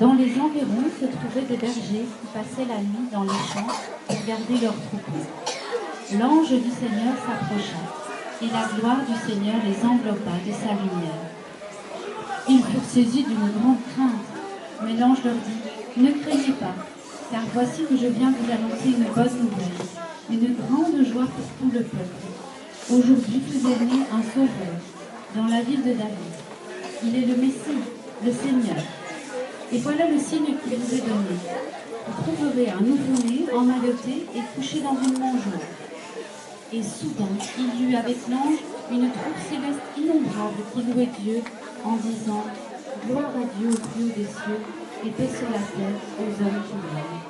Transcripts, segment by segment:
Dans les environs se trouvaient des bergers qui passaient la nuit dans les champs pour garder leurs troupeaux. L'ange du Seigneur s'approcha, et la gloire du Seigneur les enveloppa de sa lumière. Ils furent saisis d'une grande crainte, mais l'ange leur dit « Ne craignez pas, car voici que je viens vous annoncer une bonne nouvelle, une grande joie pour tout le peuple. Aujourd'hui vous est né un sauveur dans la ville de David. Il est le Messie, le Seigneur. Et voilà le signe qu'il vous est donné. Vous trouverez un nouveau-né emmailloté et couché dans une mangeoire. » Et soudain, il y eut avec l'ange une troupe céleste innombrable qui louait Dieu en disant « Gloire à Dieu au plus haut des cieux et paix sur la terre aux hommes qui l'aiment. »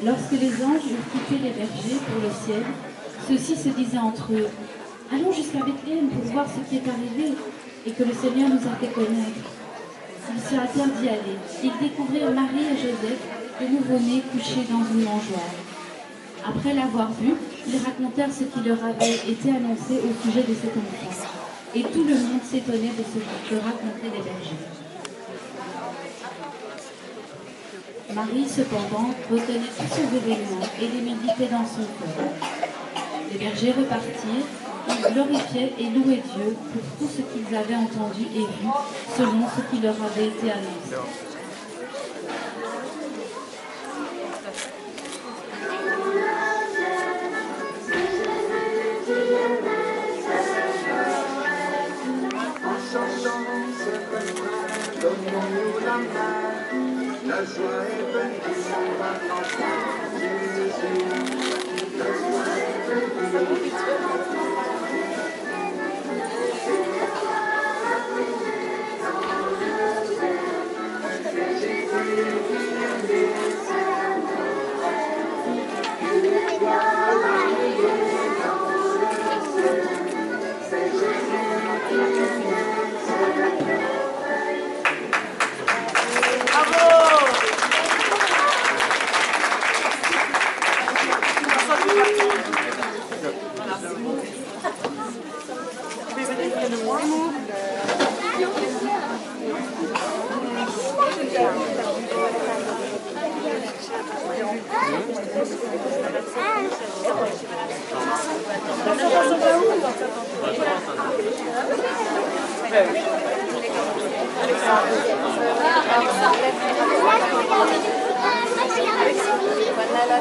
Lorsque les anges eurent quitté les bergers pour le ciel, ceux-ci se disaient entre eux « Allons jusqu'à Bethléem pour voir ce qui est arrivé et que le Seigneur nous a fait connaître. » Ils se hâtèrent d'y aller. Ils découvrirent Marie et Joseph, le nouveau-né couché dans une mangeoire. Après l'avoir vu, ils racontèrent ce qui leur avait été annoncé au sujet de cet enfant. Et tout le monde s'étonnait de ce que racontaient les bergers. Marie, cependant, retenait tous ces événements et les méditait dans son cœur. Les bergers repartirent, ils glorifiaient et louaient Dieu pour tout ce qu'ils avaient entendu et vu, selon ce qui leur avait été annoncé. La joie est venue, on va entendre Jésus. La joie est venue,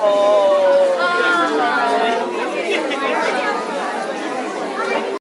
Oh.